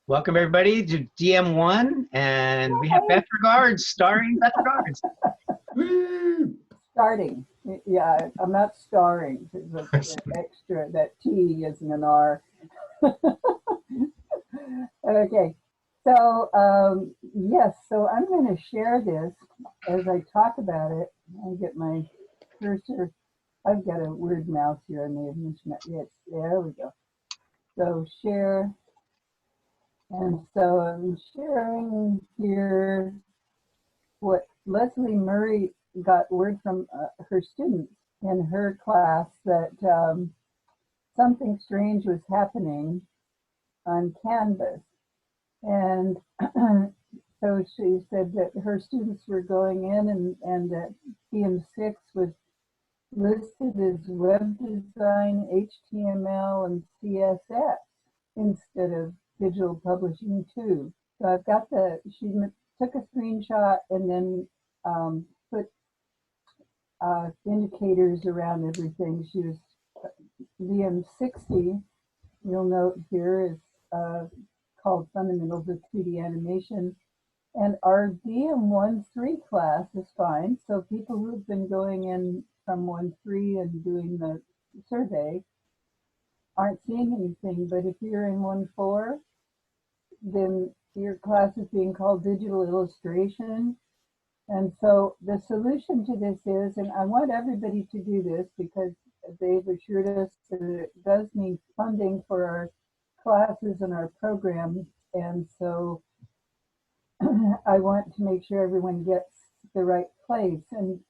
Welcome everybody to DM1, and we have Beth Regards, starring Beth Regards. Woo! Starting. Yeah, I'm not starring. The extra, that T isn't an R. Okay. So, yes, so I'm going to share this as I talk about it. I get my cursor. I've got a weird mouse here. I may have mentioned that. Yes, there we go. So share. And so I'm sharing here what Leslie Murray got word from her students in her class that something strange was happening on Canvas. And so she said that her students were going in and that DM6 was listed as web design, HTML, and CSS instead of digital publishing too. So I've got she took a screenshot and then put indicators around everything. She was DM60, you'll note here, is called Fundamentals of 2D Animation. And our DM1 class is fine. So people who've been going in from 1.3 and doing the survey aren't seeing anything. But if you're in 1.4, then your class is being called Digital Illustration. And so the solution to this is, and I want everybody to do this because they've assured us that it does mean funding for our classes and our programs. And so I want to make sure everyone gets the right place. And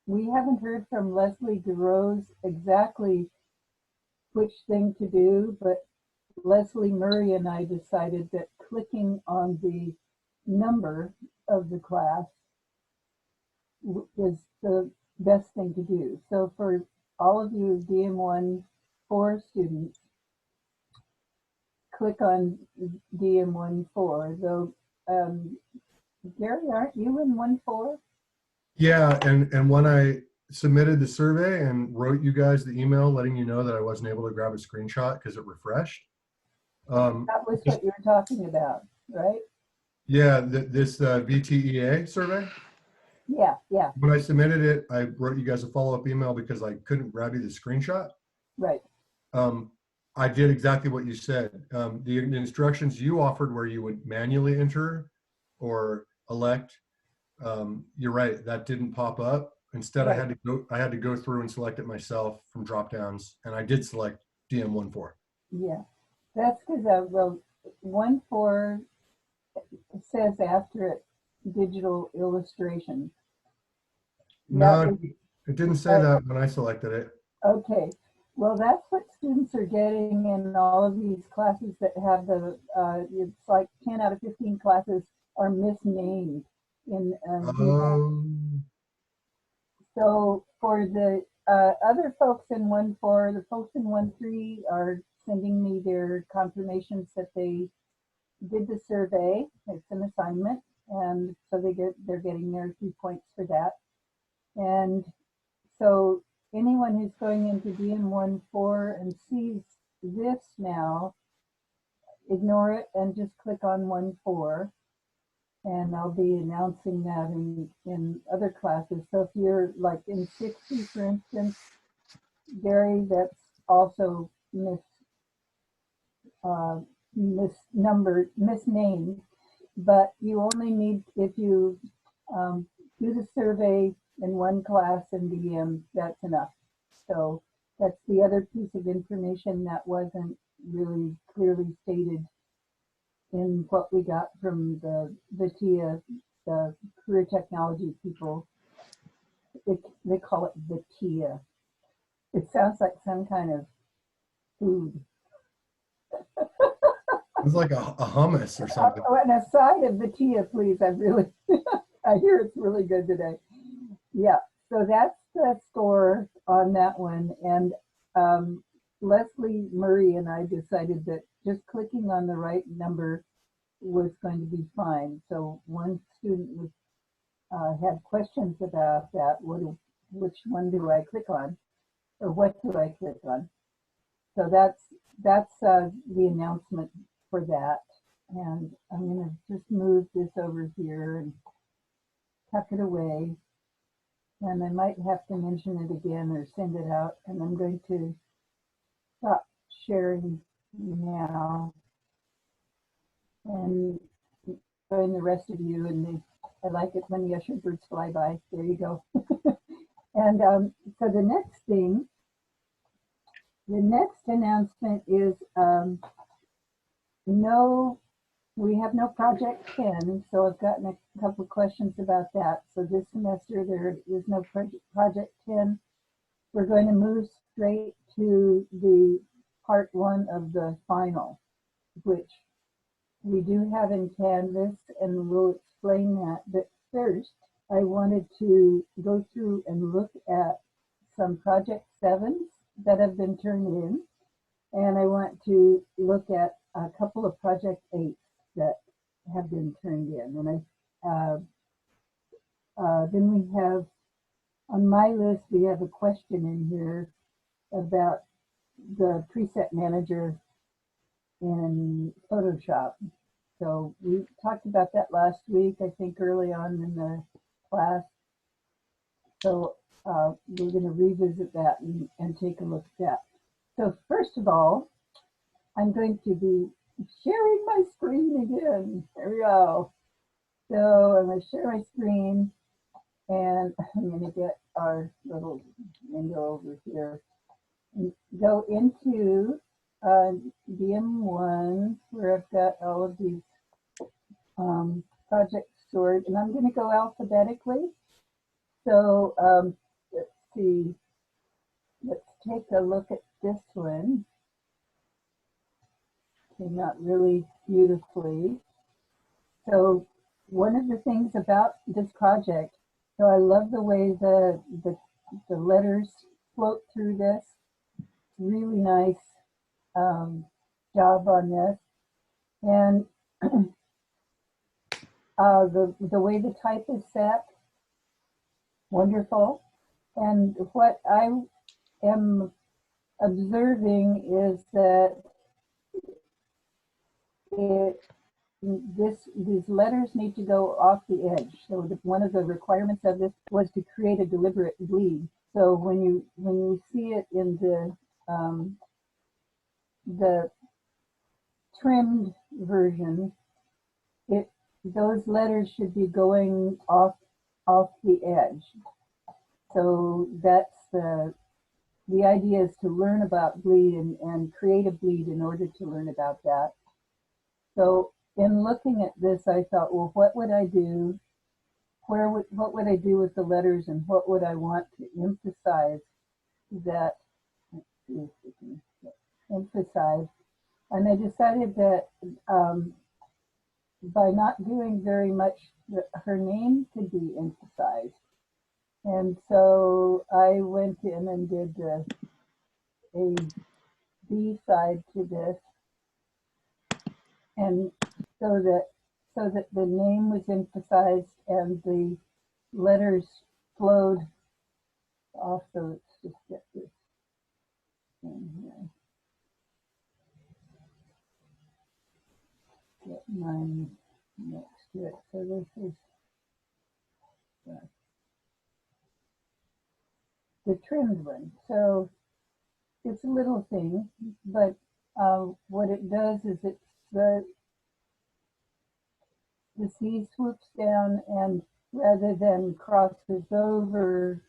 we haven't heard from Leslie DeRose exactly which thing to do, but Leslie Murray and I decided that clicking on the number of the class is the best thing to do. So for all of you DM1-4 students, click on DM1-4. Though, Gary, aren't you in 1.4? Yeah, and when I submitted the survey and wrote you guys the email letting you know that I wasn't able to grab a screenshot because it refreshed. That was what you were talking about, right? Yeah, this VTEA survey. Yeah. When I submitted it, I wrote you guys a follow-up email because I couldn't grab you the screenshot. Right. I did exactly what you said. The instructions you offered where you would manually enter or elect, you're right, that didn't pop up. Instead, right. I had to go through and select it myself from drop downs, and I did select DM1-4. Yeah, that's because the 1.4 says after it digital illustration. No, it didn't say that when I selected it. Okay, well, that's what students are getting in all of these classes that have the, it's like 10 out of 15 classes are misnamed in So for the other folks in 1.4, the folks in 1.3 are sending me their confirmations that they did the survey. It's an assignment, and so they're getting their 2 points for that. And so anyone who's going into DM1-4 and sees this now, ignore it and just click on 1.4. And I'll be announcing that in other classes. So if you're like in 60, for instance, Gary, that's also misnamed, but you only need, if you do the survey in one class in DM, that's enough. So that's the other piece of information that wasn't really clearly stated in what we got from the TIA, the career technology people. They call it the TIA. It sounds like some kind of food. It's like a hummus or something. Oh, and a side of the TIA, please. I hear it's really good today. Yeah, so that's the score on that one. And Leslie Murray and I decided that just clicking on the right number was going to be fine. So one student was, had questions about that. Which one do I click on, or what do I click on? So that's the announcement for that. And I'm going to just move this over here and tuck it away. And I might have to mention it again or send it out. And I'm going to stop sharing now and join the rest of you. And I like it when the usher birds fly by. There you go. And so the next announcement is we have no Project 10, so I've gotten a couple of questions about that. So this semester there is no Project 10. We're going to move straight to the part 1 of the final, which we do have in Canvas, and we'll explain that. But first, I wanted to go through and look at some Project 7s that have been turned in, and I want to look at a couple of Project 8s that have been turned in. And then we have, on my list, we have a question in here about the preset manager in Photoshop. So we talked about that last week, I think early on in the class. So we're going to revisit that and take a look at that. So first of all, I'm going to be sharing my screen again. There we go. So I'm going to share my screen, and I'm going to get our little window over here and go into DM1, where I've got all of these projects stored, and I'm going to go alphabetically. So let's see. Let's take a look at this one. Came out really beautifully. So one of the things about this project, so I love the way the letters float through this. Really nice job on this. And the way the type is set, wonderful. And what I am observing is that these letters need to go off the edge. So one of the requirements of this was to create a deliberate bleed. So when you see it in the trimmed version, those letters should be going off the edge. So that's the idea, is to learn about bleed and create a bleed in order to learn about that. So in looking at this, I thought, well, what would I do? What would I do with the letters, and what would I want to emphasize that, let's see if we can emphasize. And I decided that by not doing very much, her name could be emphasized. And so I went in and did a B side to this, and so that the name was emphasized and the letters flowed off. So let's just get this in here. Get mine next to it. So this is the trimmed one. So it's a little thing, but what it does is the C swoops down, and rather than crosses over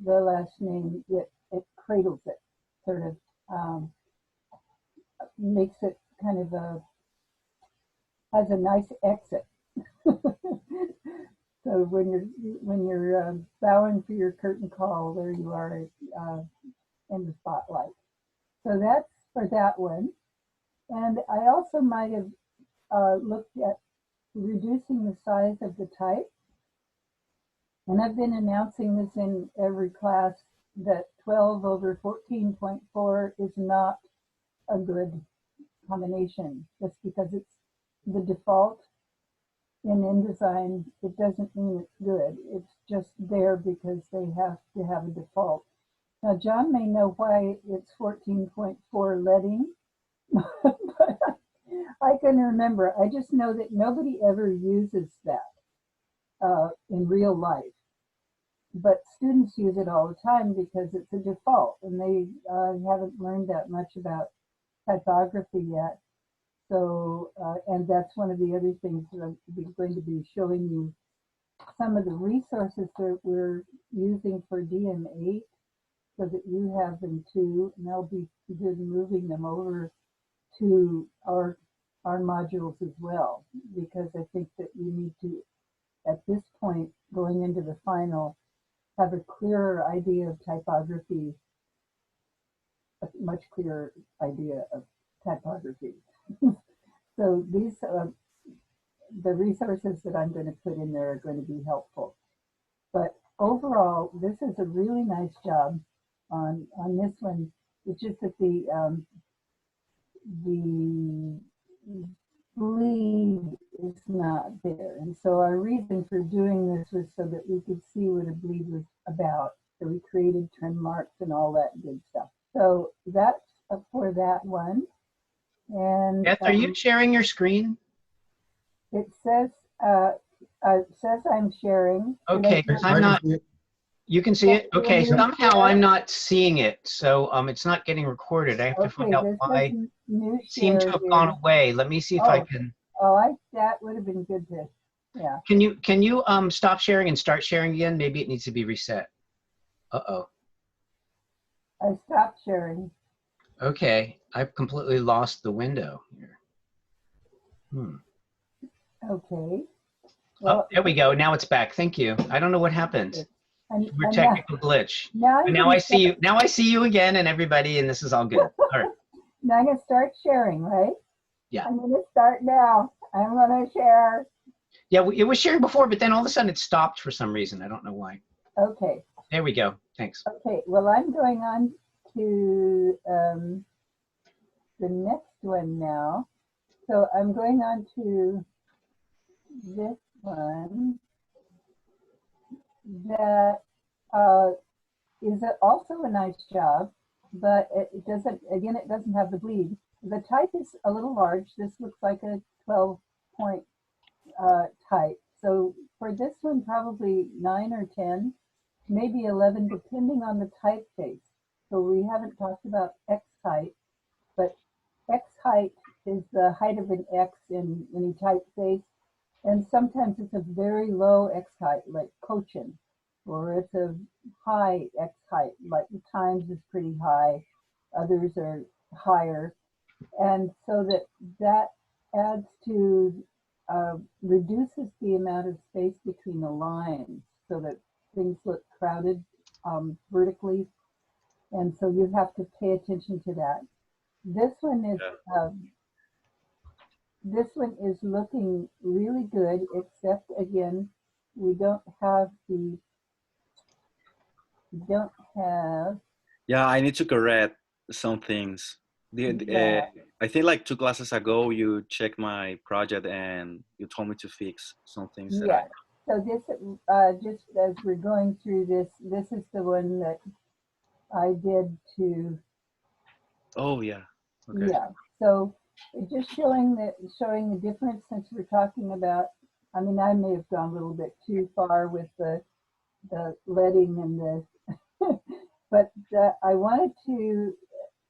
the last name, it cradles it, sort of makes it kind of has a nice exit. So when you're bowing for your curtain call, there you are in the spotlight. So that's for that one. And I also might have looked at reducing the size of the type. And I've been announcing this in every class, that 12 over 14.4 is not a good combination. Just because it's the default in InDesign, it doesn't mean it's good. It's just there because they have to have a default. Now, John may know why it's 14.4 leading, but I can remember. I just know that nobody ever uses that in real life. But students use it all the time because it's a default, and they haven't learned that much about typography yet. So, and that's one of the other things that I'm going to be showing you some of the resources that we're using for DM8 so that you have them too, and I'll be good moving them over to our modules as well, because I think that we need to, at this point, going into the final, have a clearer idea of typography, a much clearer idea of typography. So these, the resources that I'm going to put in there are going to be helpful. But overall, this is a really nice job on this one. It's just that the bleed is not there. And so our reason for doing this was so that we could see what a bleed was about. So we created trend marks and all that good stuff. So that's for that one. And Beth, are you sharing your screen? it says I'm sharing. Okay, because I'm not. You can see it? Okay, somehow I'm not seeing it. So it's not getting recorded. I have to find out why. It seemed to have gone away. Let me see if I can. Oh, that would have been good to, yeah. Can you stop sharing and start sharing again? Maybe it needs to be reset. Uh-oh. I stopped sharing. Okay, I've completely lost the window here. Okay. Well, there we go. Now it's back. Thank you. I don't know what happened. We're technical glitch. Now I see you. Now I see you again, and everybody, and this is all good. All right. Now I'm gonna start sharing, right? Yeah. I'm gonna start now. I'm gonna share. Yeah, it was sharing before, but then all of a sudden it stopped for some reason. I don't know why. Okay. There we go. Thanks. Okay. Well, I'm going on to the next one now. So I'm going on to this one that is also a nice job, but it doesn't, again, it doesn't have the bleed. The type is a little large. This looks like a 12-point type. So for this one, probably 9 or 10, maybe 11, depending on the typeface. So we haven't talked about X height, but X height is the height of an X in any typeface. And sometimes it's a very low X height, like Cochin, or it's a high X height, like the Times is pretty high, others are higher. And so that adds to, reduces the amount of space between the lines so that things look crowded vertically. And so you have to pay attention to that. This one is, this one is looking really good, except again, we don't have. Yeah, I need to correct some things. I think like 2 classes ago, you checked my project and you told me to fix some things. Yeah. So this, just as we're going through this, this is the one that I did to. Oh yeah. Okay. Yeah. So just showing the difference, since we're talking about. I mean, I may have gone a little bit too far with the leading and the, but I wanted to,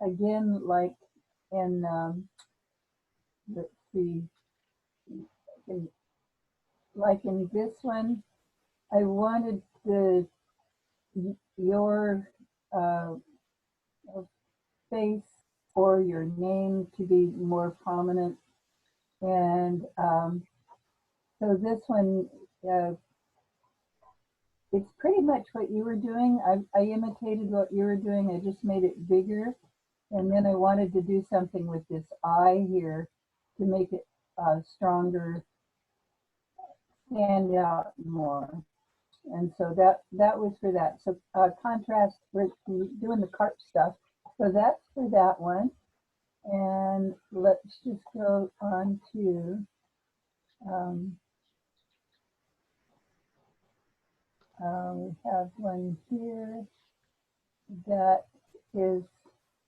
again, like in, let's see, like in this one, I wanted your face or your name to be more prominent. And so this one, it's pretty much what you were doing. I imitated what you were doing. I just made it bigger. And then I wanted to do something with this eye here to make it stronger, stand out more. And so that was for that. So contrast, we're doing the CARP stuff. So that's for that one. And let's just go on to we have one here that is,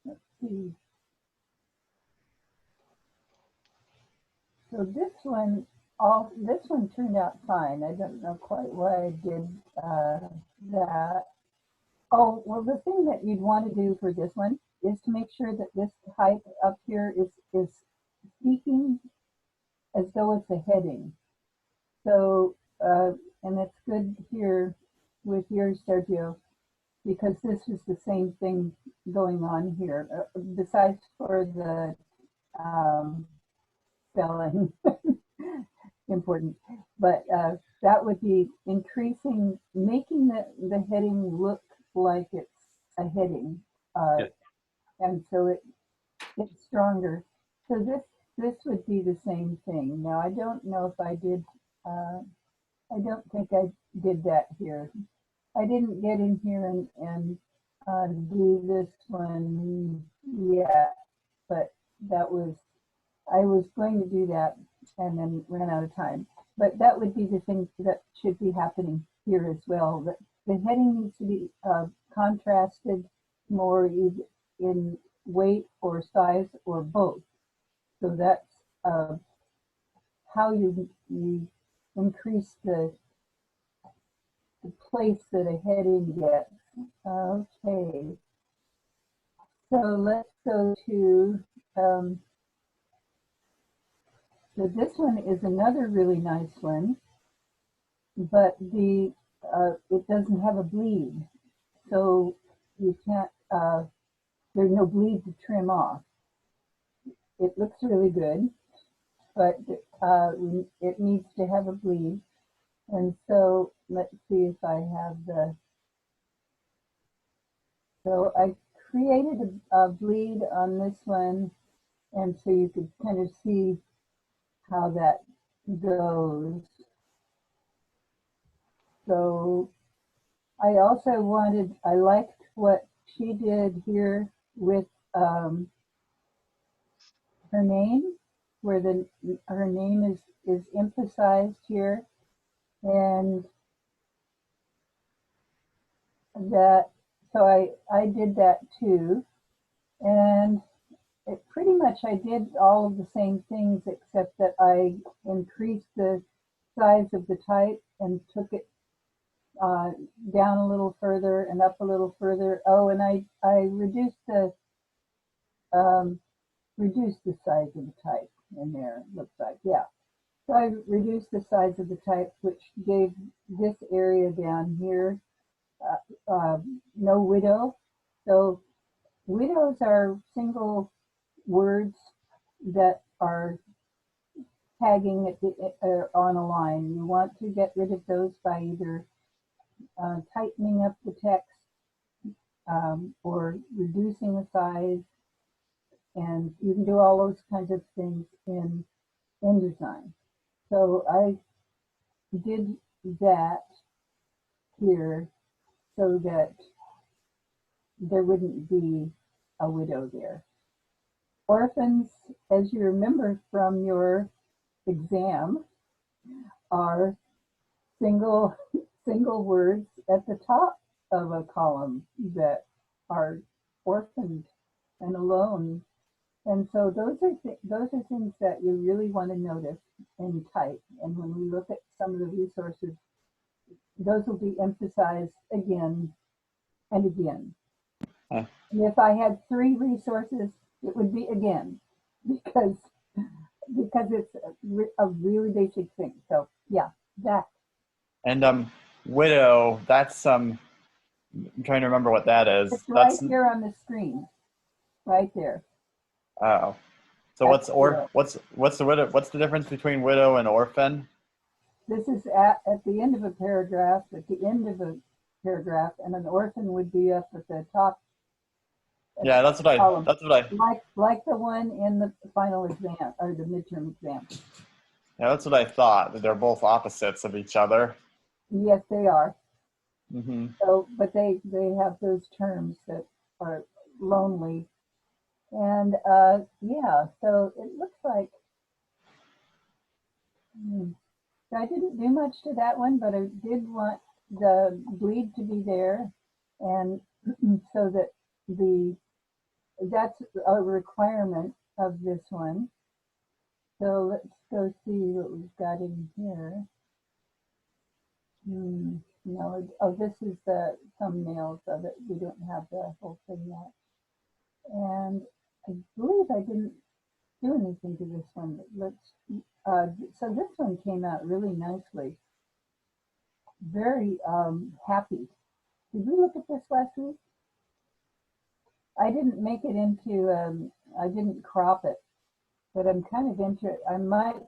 let's see, So this one turned out fine. I don't know quite why I did that. Oh, well, the thing that you'd want to do for this one is to make sure that this type up here is speaking as though it's a heading. So, and it's good here with yours, Sergio, because this is the same thing going on here, besides for the spelling important, but that would be increasing, making the heading look like it's a heading, Yeah. and so it's stronger. So this would be the same thing. Now I don't know if I did. I don't think I did that here. I didn't get in here and do this one yet, but that was, I was going to do that and then ran out of time. But that would be the thing that should be happening here as well. That the heading needs to be contrasted more in weight or size or both. So that's how you increase the place that a heading gets. Okay, so let's go to, so this one is another really nice one, but it doesn't have a bleed. So you can't, there's no bleed to trim off. It looks really good, but it needs to have a bleed. And so let's see if I have so I created a bleed on this one, and so you could kind of see how that goes. So I also I liked what she did here with her name, where her name is emphasized here, and that, so I did that too, and it pretty much, I did all of the same things except that I increased the size of the type and took it down a little further and up a little further. Oh, and I reduced the size of the type in there, looks like, yeah. So I reduced the size of the type, which gave this area down here no widow. So widows are single words that are tagging on a line. You want to get rid of those by either tightening up the text or reducing the size, and you can do all those kinds of things in InDesign. So I did that here so that there wouldn't be a widow there. Orphans, as you remember from your exam, are single words at the top of a column that are orphaned and alone. And so those are things that you really want to notice and type. And when we look at some of the resources, those will be emphasized again and again. And if I had 3 resources, it would be again, because it's a really basic thing. So yeah, that. And widow, that's I'm trying to remember what that is. It's That's right here on the screen, right there. Oh, so what's the widow? What's the difference between widow and orphan? This is at the end of a paragraph, and an orphan would be up at the top. Yeah, that's what I like the one in the final exam or the midterm exam. Yeah, that's what I thought, that they're both opposites of each other. Yes, they are. Mm-hmm. So, but they have those terms that are lonely, and yeah. So it looks like I didn't do much to that one, but I did want the bleed to be there, and so that that's a requirement of this one. So let's go see what we've got in here. No, oh, this is the thumbnails of it. We don't have the whole thing yet. And I believe I didn't do anything to this one, but so this one came out really nicely. Very happy. Did we look at this last week? I didn't make it into, I didn't crop it, but I'm kind of interested. I might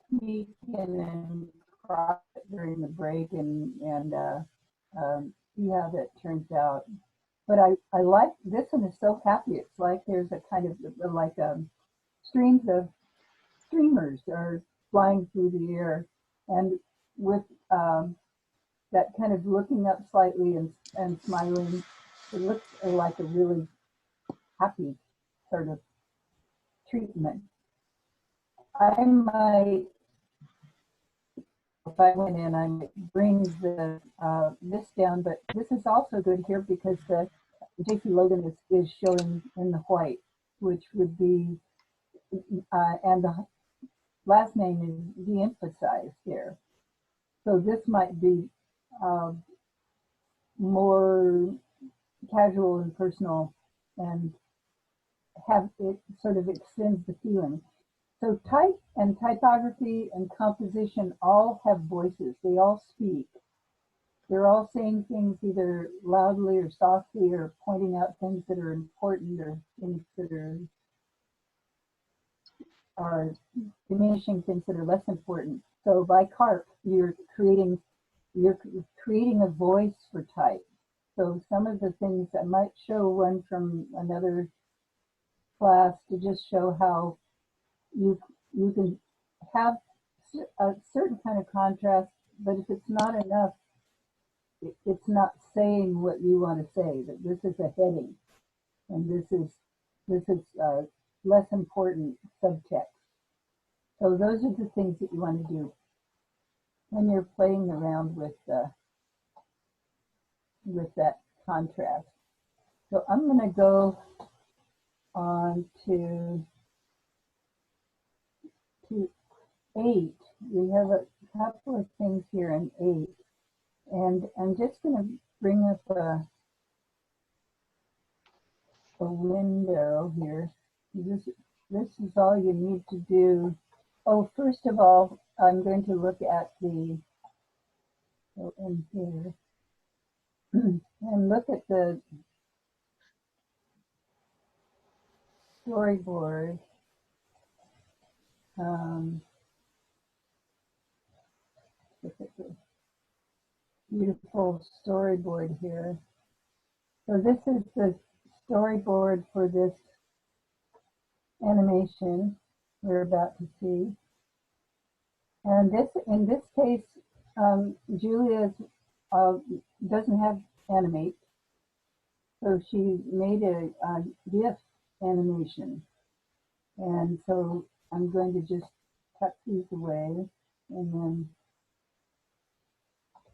sneak in and crop it during the break and see how that turns out. But I like, this one is so happy. It's like there's a kind of like streams of streamers are flying through the air, and with that kind of looking up slightly and smiling, it looks like a really happy sort of treatment. I might, if I went in, I might bring the this down, but this is also good here because the JC Logan is showing in the white, which would be, and the last name is de-emphasized here. So this might be more casual and personal, and have it sort of extends the feeling. So type and typography and composition all have voices. They all speak. They're all saying things either loudly or softly, or pointing out things that are important or things that are diminishing things that are less important. So by CARP, you're creating a voice for type. So some of the things I might show one from another class to just show how you can have a certain kind of contrast, but if it's not enough, it's not saying what you want to say. That this is a heading, and this is less important subtext. So those are the things that you want to do when you're playing around with that contrast. So I'm going to go on to 8. We have a couple of things here in 8, and I'm just going to bring up a window here. This is all you need to do. Oh, first of all, I'm going to look at the in here and look at the storyboard. Look at the beautiful storyboard here. So this is the storyboard for this animation we're about to see. And this, in this case, Julia doesn't have animate, so she made a GIF animation. And so I'm going to just cut these away and then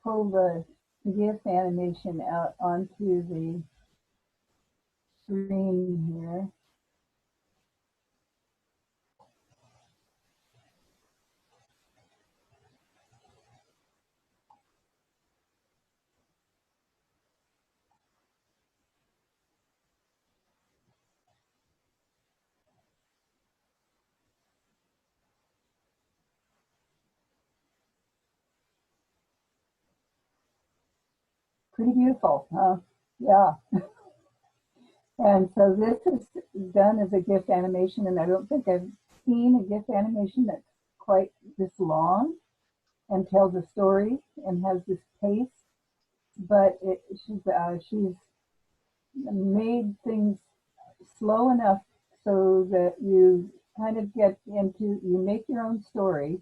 pull the GIF animation out onto the screen here. Pretty beautiful, huh? Yeah. And so this is done as a GIF animation, and I don't think I've seen a GIF animation that's quite this long and tells a story and has this pace. But she's made things slow enough so that you kind of get into, you make your own story.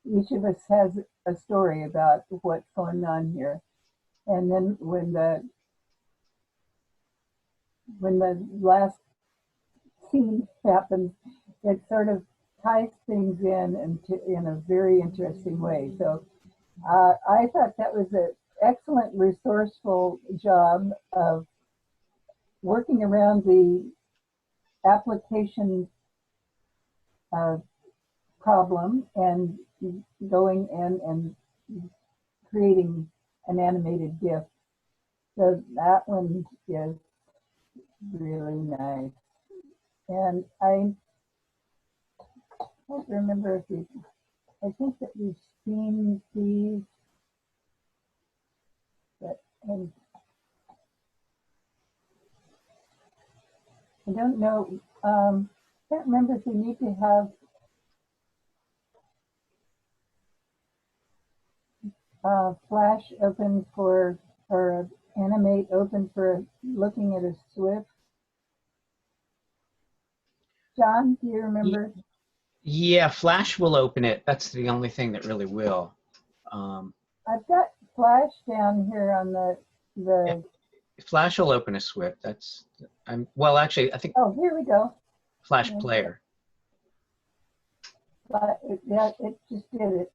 Each of us has a story about what's going on here. And then when the last scene happens, it sort of ties things in a very interesting way. So I thought that was an excellent, resourceful job of working around the application problem and going in and creating an animated GIF. So that one is really nice. And I don't remember if we, I think that we've seen these, but I don't know. Can't remember if we need to have Flash open for, or Animate open for looking at a SWF. John, do you remember? Yeah, Flash will open it. That's the only thing that really will. I've got Flash down here on the. Flash will open a SWF. That's well, actually, I think. Oh, here we go. Flash Yeah. Player. But yeah, it just did it.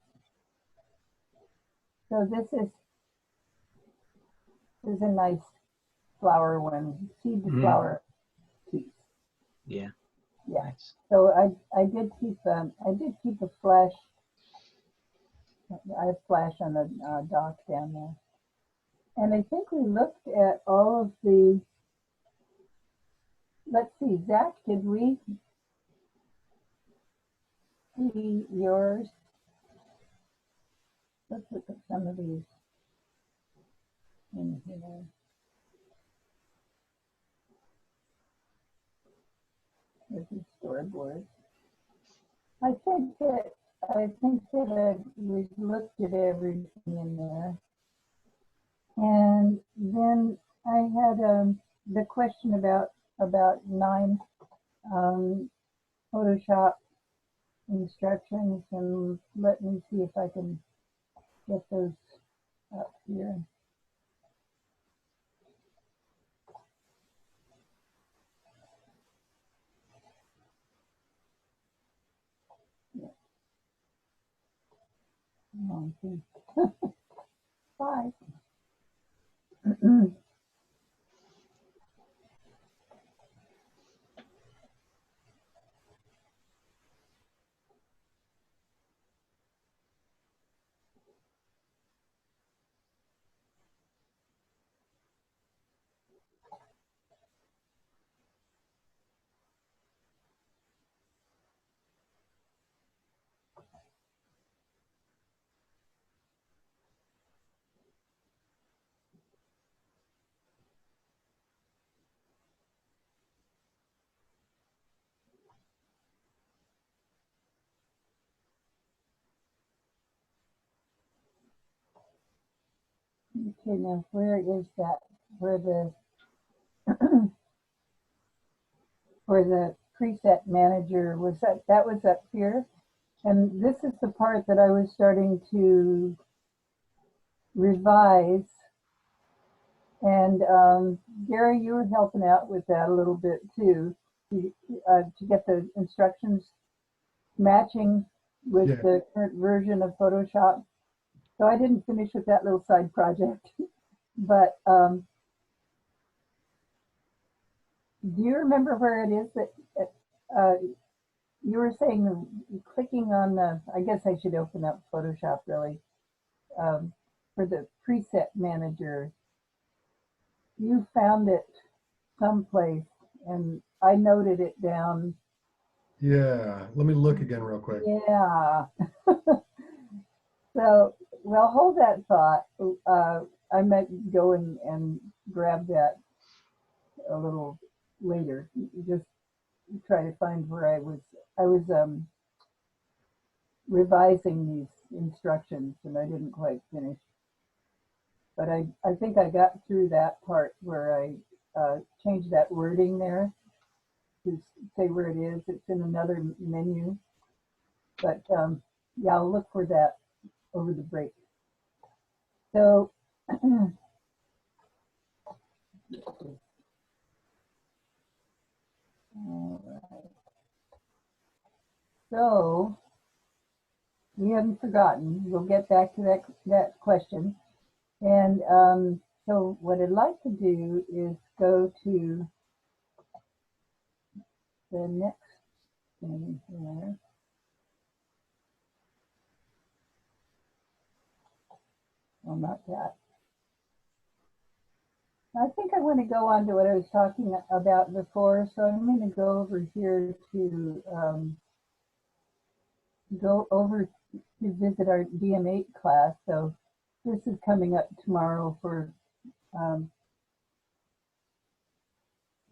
So this is a nice flower one, seed to flower piece. Yeah. Yeah. Nice. So I did keep a Flash. I have Flash on the dock down there. And I think we looked at all of the, let's see, Zach, did we see yours? Let's look at some of these in here. There's the storyboard. I think that we've looked at everything in there. And then I had the question about 9 Photoshop instructions, and let me see if I can get those up here. Yeah. Bye. Okay, now where is that? Where the preset manager was, that was up here. And this is the part that I was starting to revise. And Gary, you were helping out with that a little bit too, to get the instructions matching with the current version of Photoshop. So I didn't finish with that little side project. But do you remember where it is that you were saying clicking on the, I guess I should open up Photoshop really, for the preset manager. You found it someplace and I noted it down. Yeah, let me look again real quick. Yeah. So, well, hold that thought. I might go and grab that a little later. Just try to find where I was revising these instructions and I didn't quite finish. But I think I got through that part where I changed that wording there to say where it is. It's in another menu. But yeah, I'll look for that over the break. So all right. So we haven't forgotten. We'll get back to that question. And so what I'd like to do is go to the next thing here. Well, not that. I think I want to go on to what I was talking about before, so I'm going to go over here to go over to visit our DM8 class. So this is coming up tomorrow for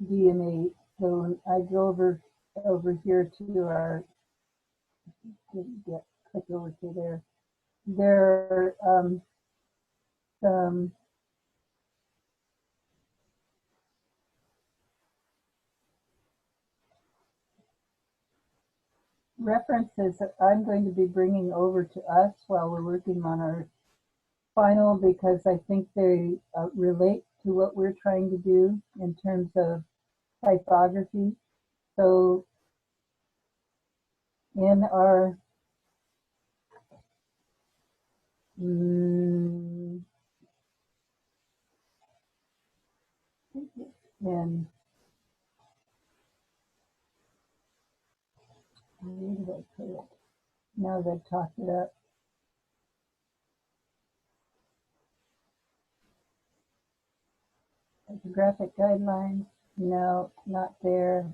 DM8. So I go over here to our, click over to there. There are some references that I'm going to be bringing over to us while we're working on our final, because I think they relate to what we're trying to do in terms of typography. So in our in where did I put it? Now that I've talked it up. Graphic guidelines, no, not there.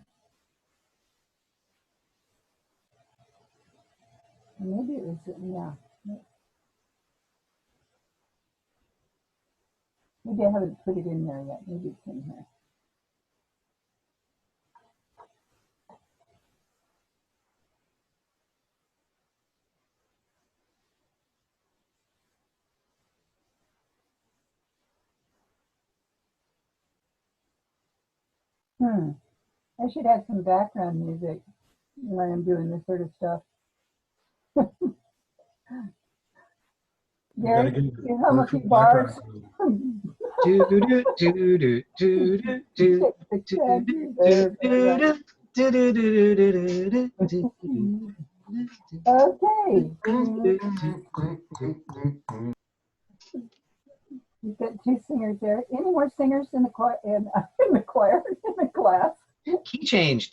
Maybe it was, yeah. Maybe I haven't put it in there yet. Maybe it's in here. I should have some background music when I'm doing this sort of stuff. Gary, you hum a few bars. Okay. You've got two singers there. Any more singers in the choir? In the choir, in the class? Key change.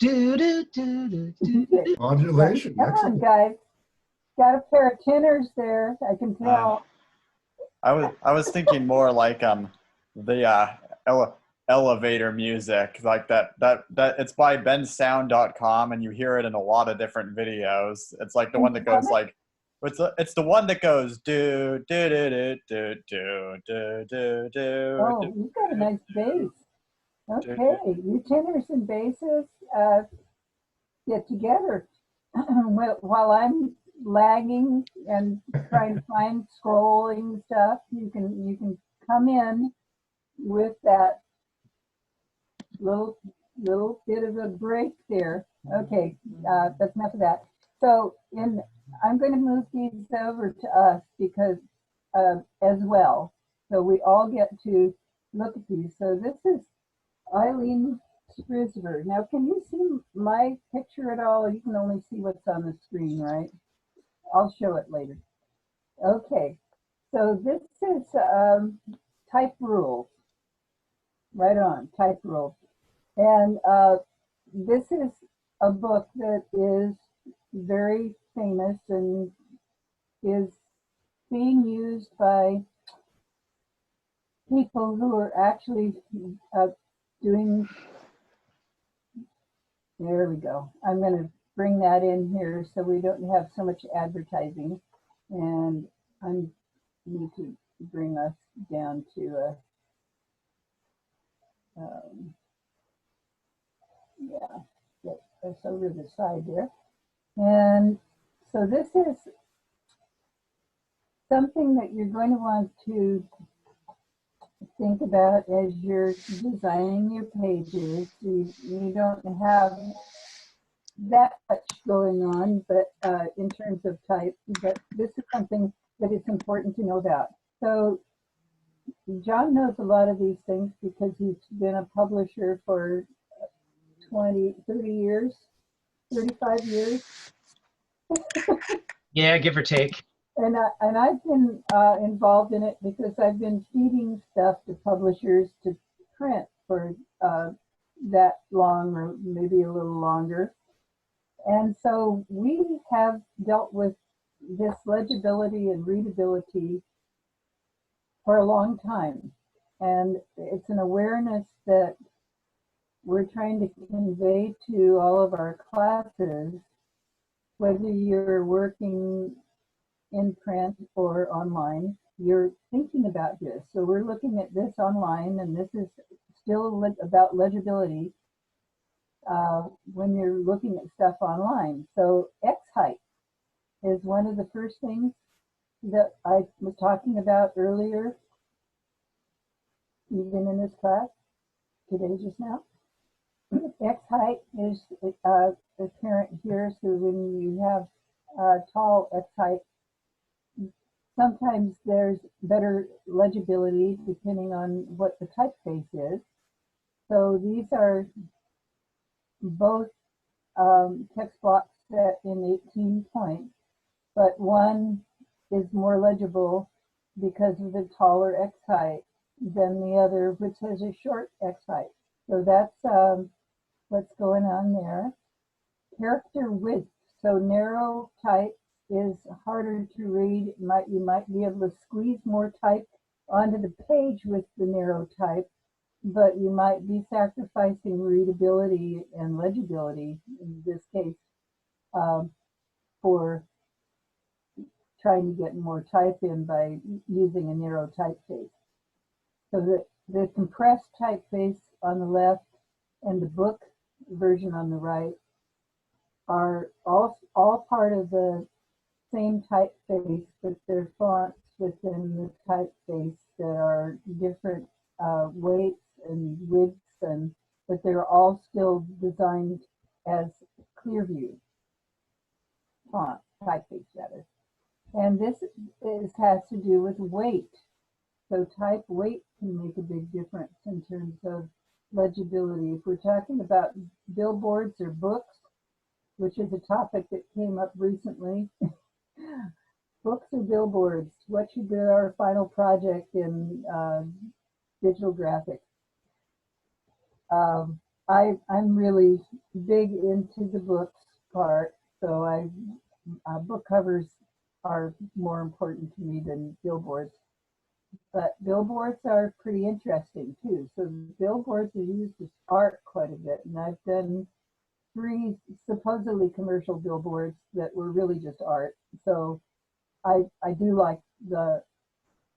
Modulation. Come on, guys. Got a pair of tenors there. I can tell. I was thinking more like the elevator music, like that it's by bensound.com, and you hear it in a lot of different videos. It's like the one that goes like, it's the one that goes do do do do do do do do do. Oh, you've got a nice bass. Okay, you tenors and basses get together while I'm lagging and trying to find scrolling stuff. You can come in with that little bit of a break there. Okay, that's enough of that. So I'm going to move these over to us because as well, so we all get to look at these. So this is Eileen Sprisver. Now, can you see my picture at all? You can only see what's on the screen, right? I'll show it later. Okay, so this is type rules. Right on, type rules. And this is a book that is very famous and is being used by people who are actually doing, there we go. I'm going to bring that in here so we don't have so much advertising. And I need to bring us down to yeah, that's over the side there. And so this is something that you're going to want to think about as you're designing your pages. You don't have that much going on, but in terms of type, but this is something that it's important to know about. So John knows a lot of these things because he's been a publisher for 20, 30 years, 35 years. Yeah, give or take. And I've been involved in it because I've been feeding stuff to publishers to print for that long or maybe a little longer. And so we have dealt with this legibility and readability for a long time. And it's an awareness that we're trying to convey to all of our classes, whether you're working in print or online, you're thinking about this. So we're looking at this online, and this is still about legibility when you're looking at stuff online. So X height is one of the first things that I was talking about earlier, even in this class today just now. X height is apparent here, so when you have tall X height, sometimes there's better legibility depending on what the typeface is. So these are both text blocks set in 18 points, but one is more legible because of the taller X height than the other, which has a short X height. So that's what's going on there. Character width. So narrow type is harder to read. You might be able to squeeze more type onto the page with the narrow type, but you might be sacrificing readability and legibility in this case for trying to get more type in by using a narrow typeface. So the compressed typeface on the left and the book version on the right are all part of the same typeface, but they're fonts within the typeface that are different weights and widths, but they're all still designed as Clearview font, typeface rather. And this has to do with weight. So type weight can make a big difference in terms of legibility. If we're talking about billboards or books, which is a topic that came up recently, books or billboards, what should be our final project in digital graphics? I'm really big into the books part, so book covers are more important to me than billboards. But billboards are pretty interesting too. So billboards are used as art quite a bit, and I've done 3 supposedly commercial billboards that were really just art. So I do like the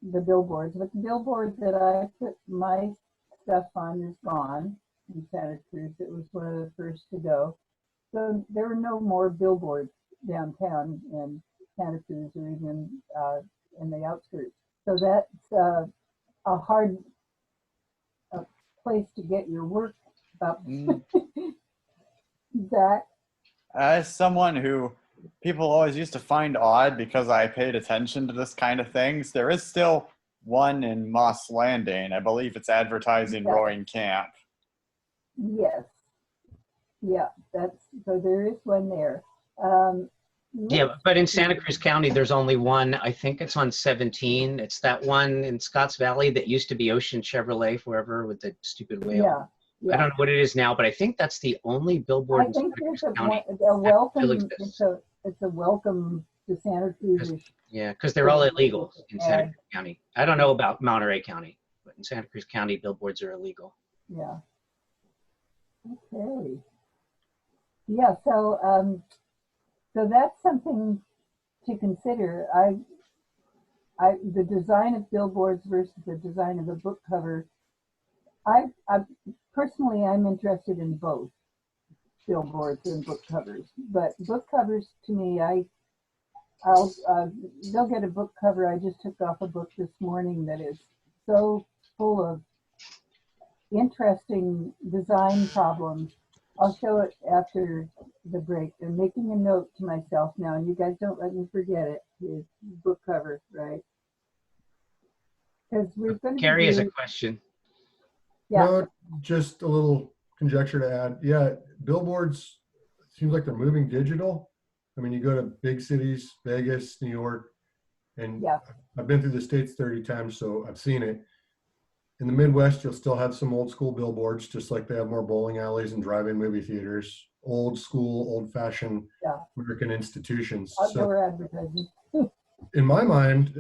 billboards, but the billboard that I put my stuff on is gone in Santa Cruz. It was one of the first to go. So there are no more billboards downtown in Santa Cruz or even in the outskirts. So that's a hard place to get your work up. Zach? As someone who people always used to find odd because I paid attention to this kind of things, there is still one in Moss Landing. I believe it's advertising rowing camp. Yes. Yeah, so there is one there. Yeah, but in Santa Cruz County, there's only one. I think it's on 17. It's that one in Scotts Valley that used to be Ocean Chevrolet forever with the stupid whale. Yeah. I don't know what it is now, but I think that's the only billboard in Santa Cruz County. A welcome. It's a welcome to Santa Cruz. Yeah, because they're all illegal in Santa Cruz County. I don't know about Monterey County, but in Santa Cruz County, billboards are illegal. Yeah. Okay. Yeah. So that's something to consider. The design of billboards versus the design of a book cover. Personally, I'm interested in both billboards and book covers. But book covers, to me, they'll get a book cover. I just took off a book this morning that is so full of interesting design problems. I'll show it after the break. I'm making a note to myself now, and you guys don't let me forget it. It's book cover, right? Because we're going to. Gary has a question. Yeah. No, just a little conjecture to add. Yeah, billboards seems like they're moving digital. I mean, you go to big cities, Vegas, New York, and I've been through the States 30 times, so I've seen it. In the Midwest, you'll still have some old school billboards, just like they have more bowling alleys and drive-in movie theaters. Old school, old-fashioned American institutions. Outdoor advertising. In my mind,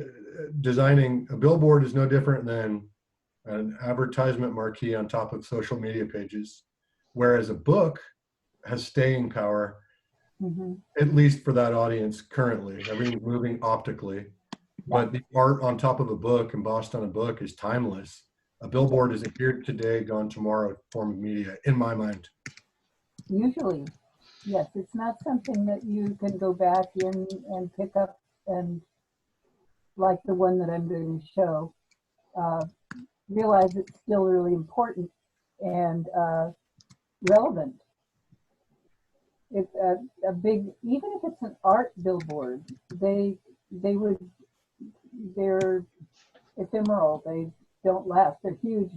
designing a billboard is no different than an advertisement marquee on top of social media pages, whereas a book has staying power, at least for that audience currently. Everything's moving optically, but the art on top of a book, embossed on a book, is timeless. A billboard is a here today, gone tomorrow form of media, in my mind. Usually, yes, it's not something that you can go back in and pick up, and like the one that I'm going to show, realize it's still really important and relevant. It's a big, even if it's an art billboard, they're ephemeral. They don't last. They're huge,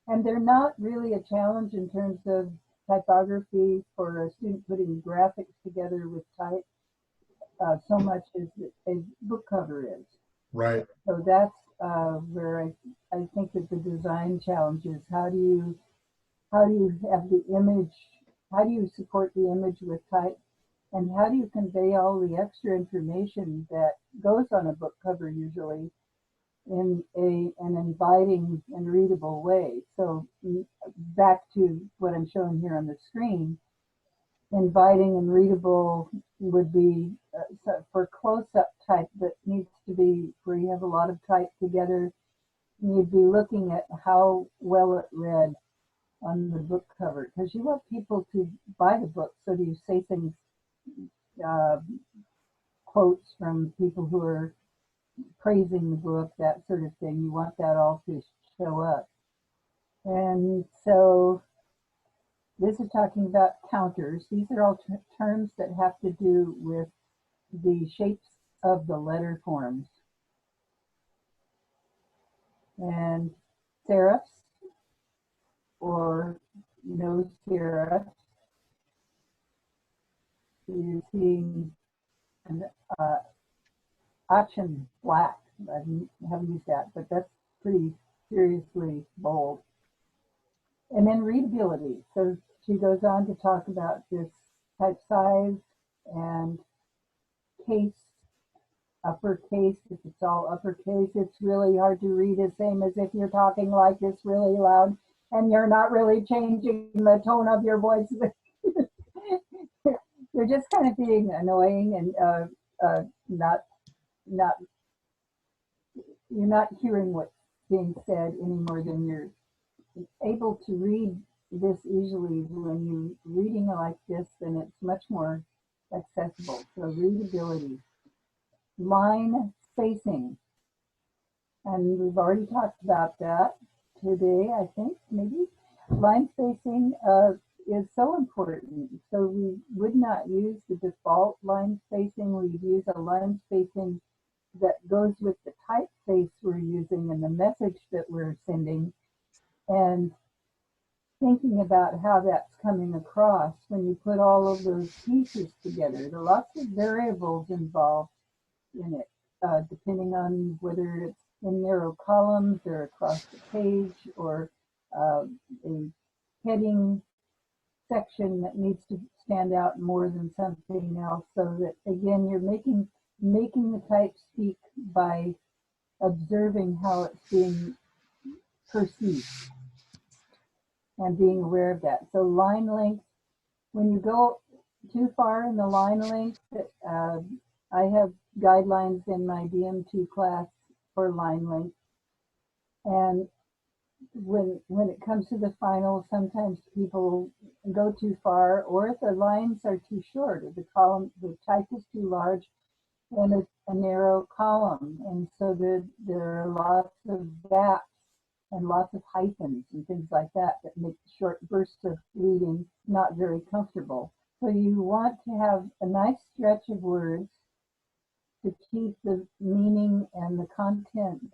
and they're not really a challenge in terms of typography for a student putting graphics together with type so much as a book cover is. Right. So that's where I think that the design challenge is, how do you have the image, how do you support the image with type, and how do you convey all the extra information that goes on a book cover usually in an inviting and readable way. So back to what I'm showing here on the screen, inviting and readable would be for close-up type that needs to be where you have a lot of type together. You'd be looking at how well it read on the book cover, because you want people to buy the book. So do you say things, quotes from people who are praising the book, that sort of thing. You want that all to show up. And so this is talking about counters. These are all terms that have to do with the shapes of the letter forms. And serifs, or no serif, you're seeing an option black. I haven't used that, but that's pretty seriously bold. And then readability. So she goes on to talk about this type size and case, uppercase. If it's all uppercase, it's really hard to read, the same as if you're talking like this really loud and you're not really changing the tone of your voice. You're just kind of being annoying and you're not hearing what's being said any more than you're able to read this easily. When you're reading like this, then it's much more accessible. So readability, line spacing, and we've already talked about that today, I think, maybe. Line spacing is so important. So we would not use the default line spacing. We'd use a line spacing that goes with the typeface we're using and the message that we're sending, and thinking about how that's coming across when you put all of those pieces together. There are lots of variables involved in it, depending on whether it's in narrow columns or across the page, or a heading section that needs to stand out more than something else. So that, again, you're making the type speak by observing how it's being perceived and being aware of that. So line length, when you go too far in the line length, I have guidelines in my DM2 class for line length. And when it comes to the final, sometimes people go too far, or if the lines are too short, or the type is too large, and it's a narrow column. And so there are lots of gaps and lots of hyphens and things like that make short bursts of reading not very comfortable. So you want to have a nice stretch of words to keep the meaning and the content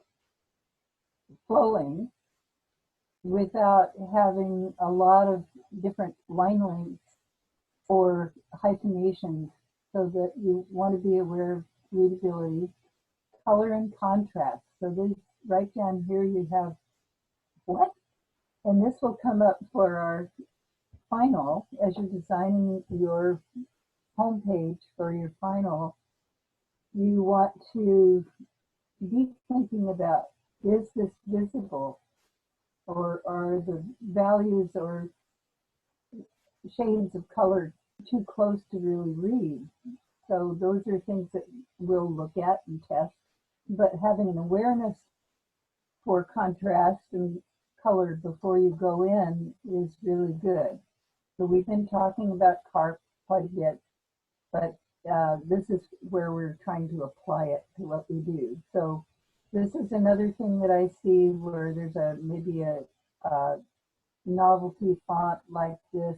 flowing without having a lot of different line lengths or hyphenations, so that you want to be aware of readability. Color and contrast. So this, right down here you have what? And this will come up for our final as you're designing your homepage for your final. You want to be thinking about, is this visible, or are the values or shades of color too close to really read? So those are things that we'll look at and test, but having an awareness for contrast and color before you go in is really good. So we've been talking about CARP quite a bit, but this is where we're trying to apply it to what we do. So this is another thing that I see where there's maybe a novelty font like this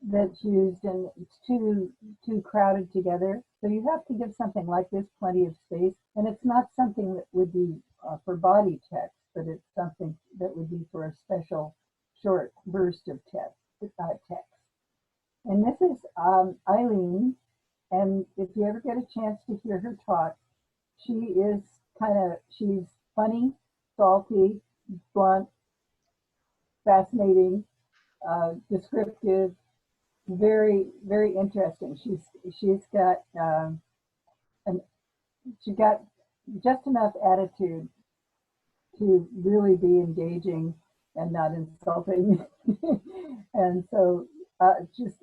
that's used, and it's too crowded together. So you have to give something like this plenty of space, and it's not something that would be for body text, but it's something that would be for a special short burst of text. And this is Eileen, and if you ever get a chance to hear her talk, she's funny, salty, blunt, fascinating, descriptive, very, very interesting. She's got she got just enough attitude to really be engaging and not insulting, and so just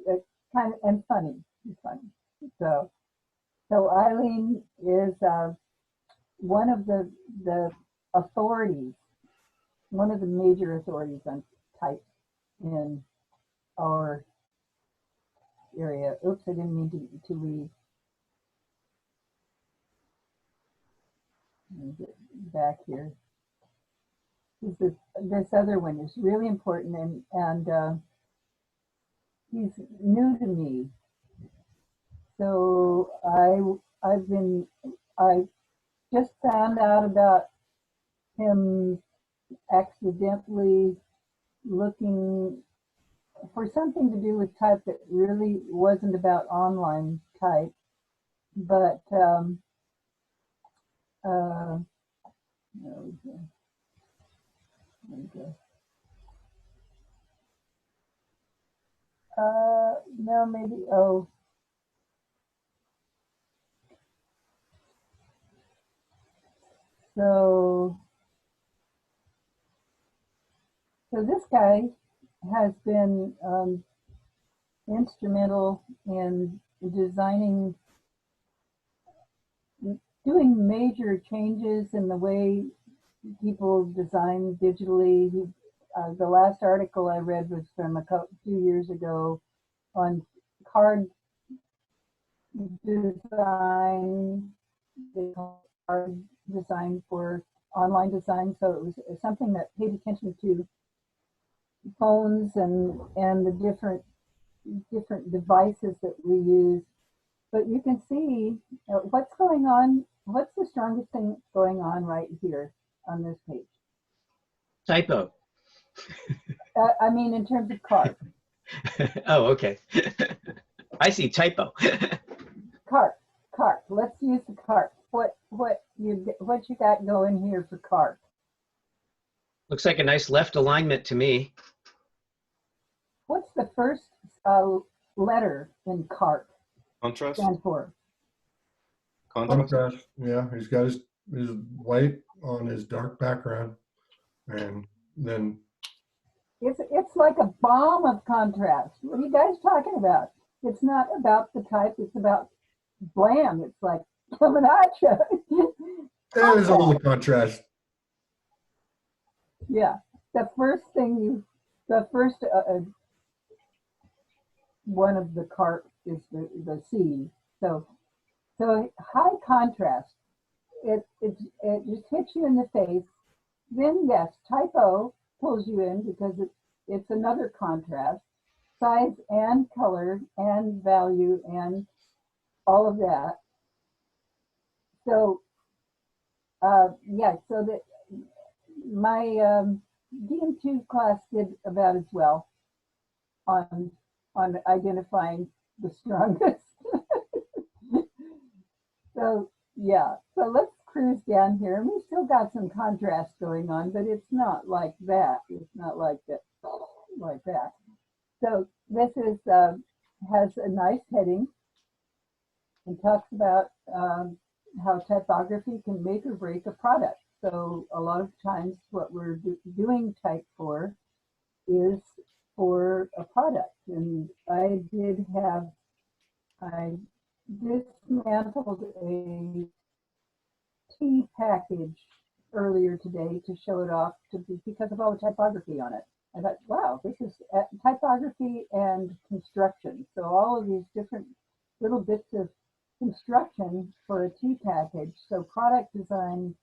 kind of and funny. So Eileen is one of the authorities, one of the major authorities on type in our area. Oops, I didn't mean to leave. Let me get back here. This other one is really important, and he's new to me. So I just found out about him accidentally looking for something to do with type that really wasn't about online type, but no, maybe, oh. So this guy has been instrumental in designing, doing major changes in the way people design digitally. The last article I read was from a few years ago on card design, card design for online design. So it was something that paid attention to phones and the different devices that we use. But you can see what's going on. What's the strongest thing going on right here on this page? Typo. I mean, in terms of CARP. Oh, okay. I see typo. CARP. Let's use the CARP. What you got going here for CARP? Looks like a nice left alignment to me. What's the first letter in CARP? Contrast. Stand for? Contrast. Yeah, he's got his white on his dark background, and then it's like a bomb of contrast. What are you guys talking about? It's not about the type. It's about blam. It's like coming at you. there's a little contrast. Yeah, the first one of the CARP is the C. So high contrast. It just hits you in the face. Then yes, typo pulls you in because it's another contrast, size and color and value and all of that. So yeah, so that my DM1 class did about as well on identifying the strongest. So yeah, so let's cruise down here, and we still got some contrast going on, but it's not like that. It's not like that. So this has a nice heading and talks about how typography can make or break a product. So a lot of times what we're doing type for is for a product. And I dismantled a tea package earlier today to show it off because of all the typography on it. I thought, wow, this is typography and construction. So all of these different little bits of construction for a tea package. So product design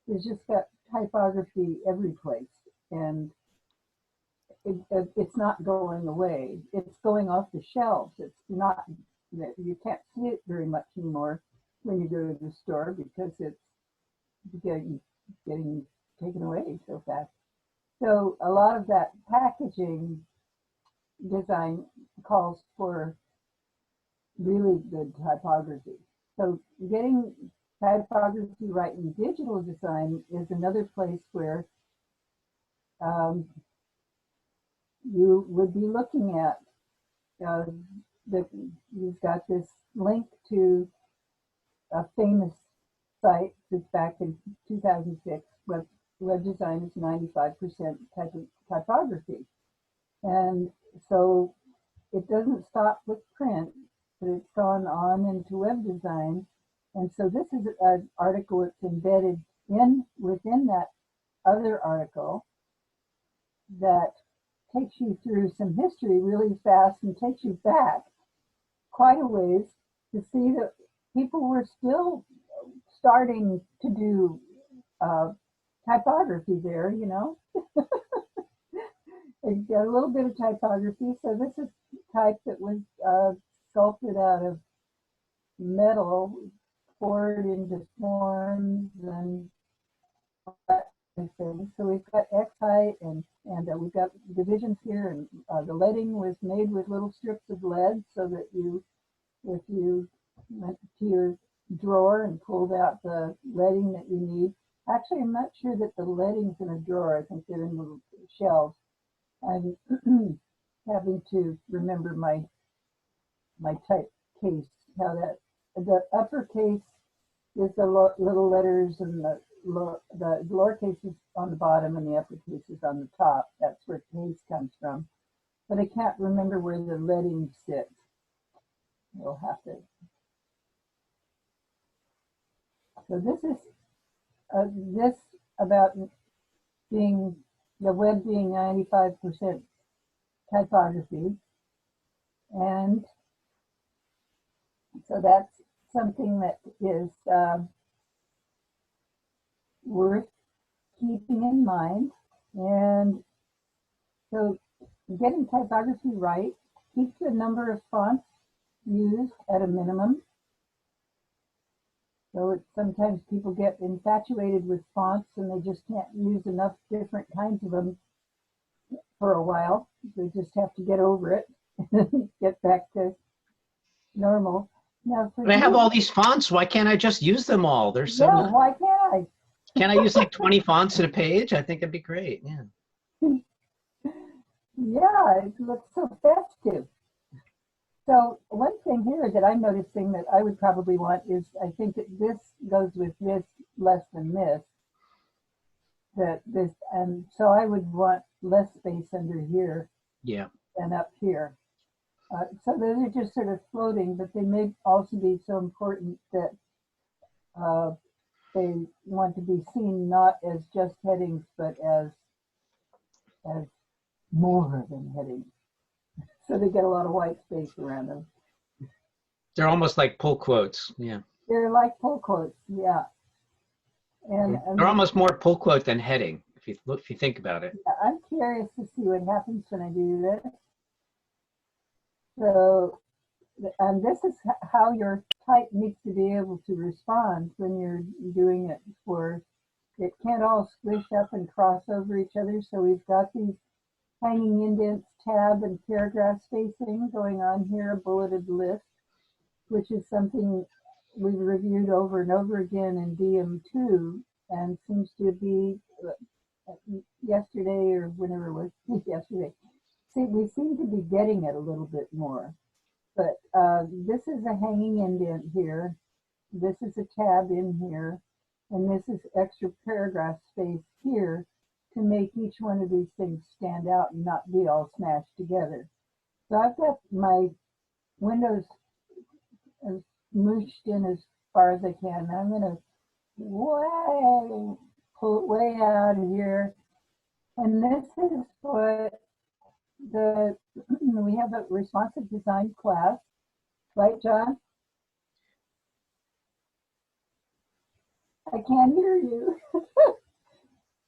is just got typography every place, and it's not going away. It's going off the shelves. It's not, you can't see it very much anymore when you go to the store because it's getting taken away so fast. So a lot of that packaging design calls for really good typography. So getting typography right in digital design is another place where you would be looking at you've got this link to a famous site that's back in 2006. Web design is 95% typography. And so it doesn't stop with print, but it's gone on into web design. And so this is an article that's embedded within that other article that takes you through some history really fast and takes you back quite a ways to see that people were still starting to do typography there, you know. It's got a little bit of typography. So this is type that was sculpted out of metal, poured into forms and all that kind of thing. So we've got X height and we've got divisions here, and the leading was made with little strips of lead so that if you went to your drawer and pulled out the leading that you need. Actually, I'm not sure that the leading's in a drawer. I think they're in little shelves. I'm having to remember my type case, how that, the uppercase is the little letters and the lowercase is on the bottom and the uppercase is on the top. That's where case comes from. But I can't remember where the leading sits. We'll have to. So this is this about being the web being 95% typography, and so that's something that is worth keeping in mind. And so getting typography right keeps the number of fonts used at a minimum. So sometimes people get infatuated with fonts and they just can't use enough different kinds of them for a while. They just have to get over it and get back to normal. Now, but I have all these fonts. Why can't I just use them all? There's so nice. Why can't I? Can I use like 20 fonts in a page? I think it'd be great. Yeah. Yeah, it looks so festive. So one thing here that I'm noticing that I would probably want is, I think that this goes with this less than this. And so I would want less space under here. Yeah. Than up here. So those are just sort of floating, but they may also be so important that they want to be seen not as just headings, but as more than headings. So they get a lot of white space around them. They're almost like pull quotes. Yeah. They're like pull quotes. Yeah. And they're almost more pull quote than heading, if you think about it. Yeah, I'm curious to see what happens when I do this. So, and this is how your type needs to be able to respond when you're doing it for, it can't all squish up and cross over each other. So we've got these hanging indents, tab and paragraph spacing going on here, a bulleted list, which is something we've reviewed over and over again in DM2 and seems to be yesterday or whenever it was yesterday. See, we seem to be getting it a little bit more, but this is a hanging indent here, this is a tab in here, and this is extra paragraph space here to make each one of these things stand out and not be all smashed together. So I've got my windows as mooshed in as far as I can. And I'm going to pull it way out of here. And this is what we have a responsive design class, right, John? I can't hear you.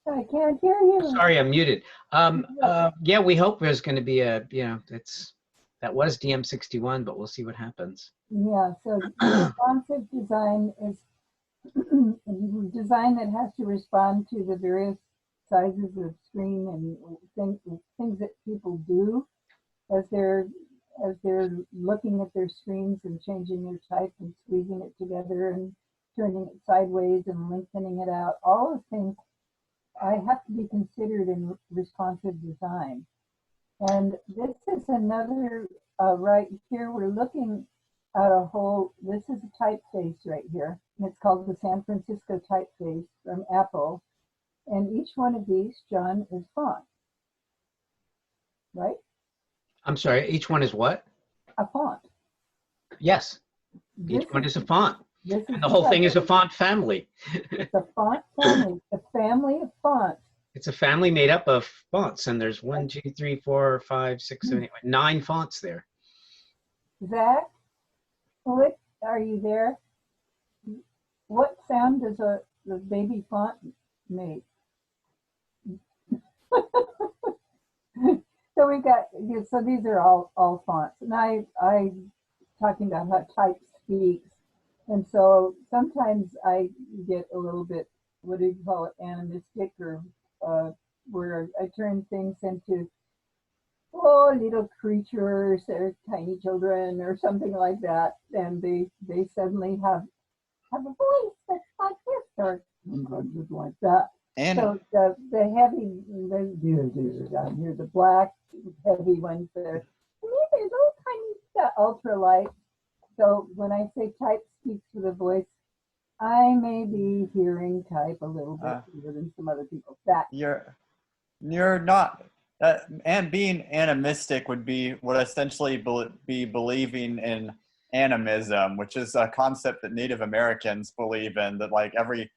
I can't hear you. Sorry, I'm muted. Yeah, we hope there's going to be a, that was DM61, but we'll see what happens. Yeah, so responsive design is design that has to respond to the various sizes of screen and things that people do as they're looking at their screens and changing their type and squeezing it together and turning it sideways and lengthening it out. All of things I have to be considered in responsive design. And this is another, right here, we're looking at a whole, this is a typeface right here. And it's called the San Francisco typeface from Apple. And each one of these, John, is font, right? I'm sorry, each one is what? A font. Yes, each one is a font. And the whole thing is a font family. It's a font family, a family of fonts. It's a family made up of fonts, and there's 1, 2, 3, 4, 5, 6, 7, 8, 9 fonts there. Zach, what are you there? What sound does the baby font make? So we got, so these are all fonts, and I talking about how type speaks, and so sometimes I get a little bit, what do you call it, animistic, or where I turn things into little creatures or tiny children or something like that, and they suddenly have a voice that's like this or something like that. And so the heavy, down here, the black heavy ones, they're little tiny ultralight. So when I say type speaks with a voice, I may be hearing type a little bit more than some other people. That you're not. And being animistic would essentially be believing in animism, which is a concept that Native Americans believe in, that like every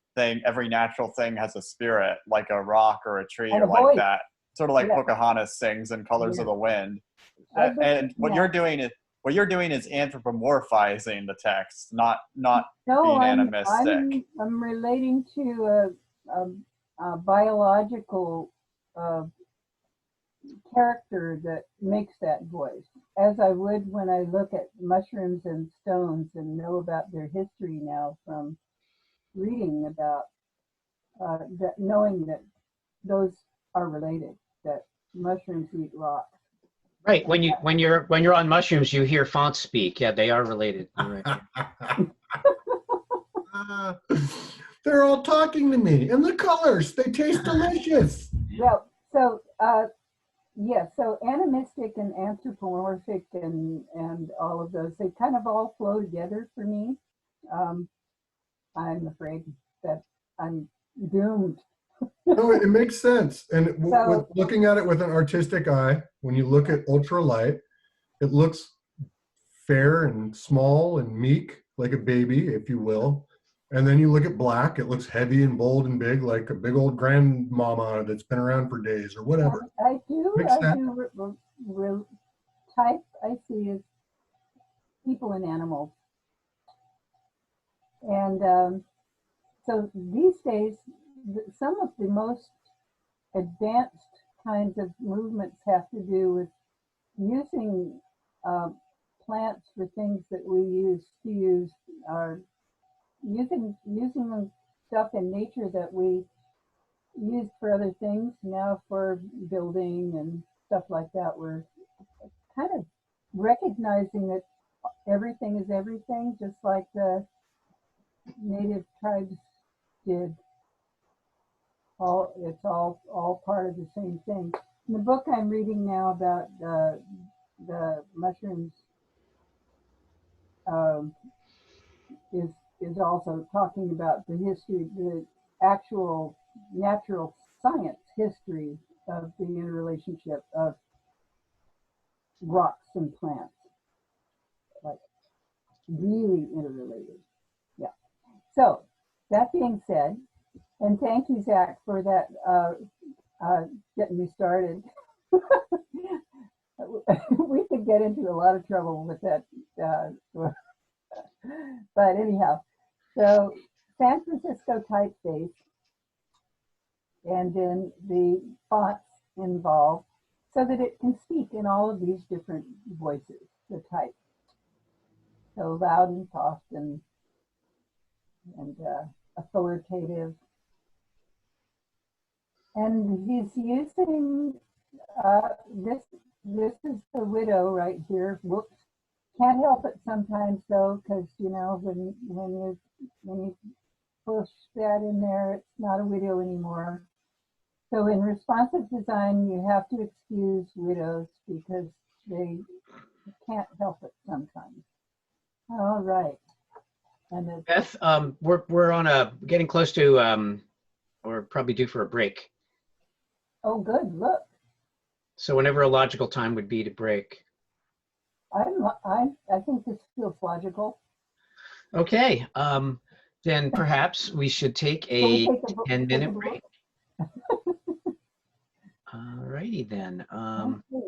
natural thing has a spirit, like a rock or a tree or like that, sort of like Pocahontas sings in Colors of the Wind. And what you're doing is anthropomorphizing the text, not being animistic. I'm relating to a biological character that makes that voice, as I would when I look at mushrooms and stones and know about their history now from reading about that, knowing that those are related, that mushrooms eat rocks. Right. When you're on mushrooms, you hear fonts speak. Yeah, they are related. You're right. They're all talking to me, and the colors, they taste delicious. Well, so yeah, so animistic and anthropomorphic and all of those, they kind of all flow together for me. I'm afraid that I'm doomed. No, it makes sense. And looking at it with an artistic eye, when you look at ultralight, it looks fair and small and meek, like a baby, if you will. And then you look at black, it looks heavy and bold and big, like a big old grandmama that's been around for days or whatever. I do type I see as people and animals. And so these days, some of the most advanced kinds of movements have to do with using plants for things that we used to use, or using stuff in nature that we used for other things, now for building and stuff like that. We're kind of recognizing that everything is everything, just like the native tribes did. It's all part of the same thing. In the book I'm reading now about the mushrooms, is also talking about the history, the actual natural science history of the interrelationship of rocks and plants, like really interrelated. Yeah. So that being said, and thank you, Zach, for that getting me started. We could get into a lot of trouble with that. But anyhow, so San Francisco typeface, and then the fonts involved so that it can speak in all of these different voices, the type. So loud and soft and authoritative. And he's using this is the widow right here. Whoops. Can't help it sometimes though, because you know when you push that in there, it's not a widow anymore. So in responsive design, you have to excuse widows because they can't help it sometimes. All right. And Beth, we're on getting close to or probably due for a break. oh, good. Look, So whenever a logical time would be to break. I think this feels logical. Okay, then perhaps we should take a 10-minute break. All righty then. Okay.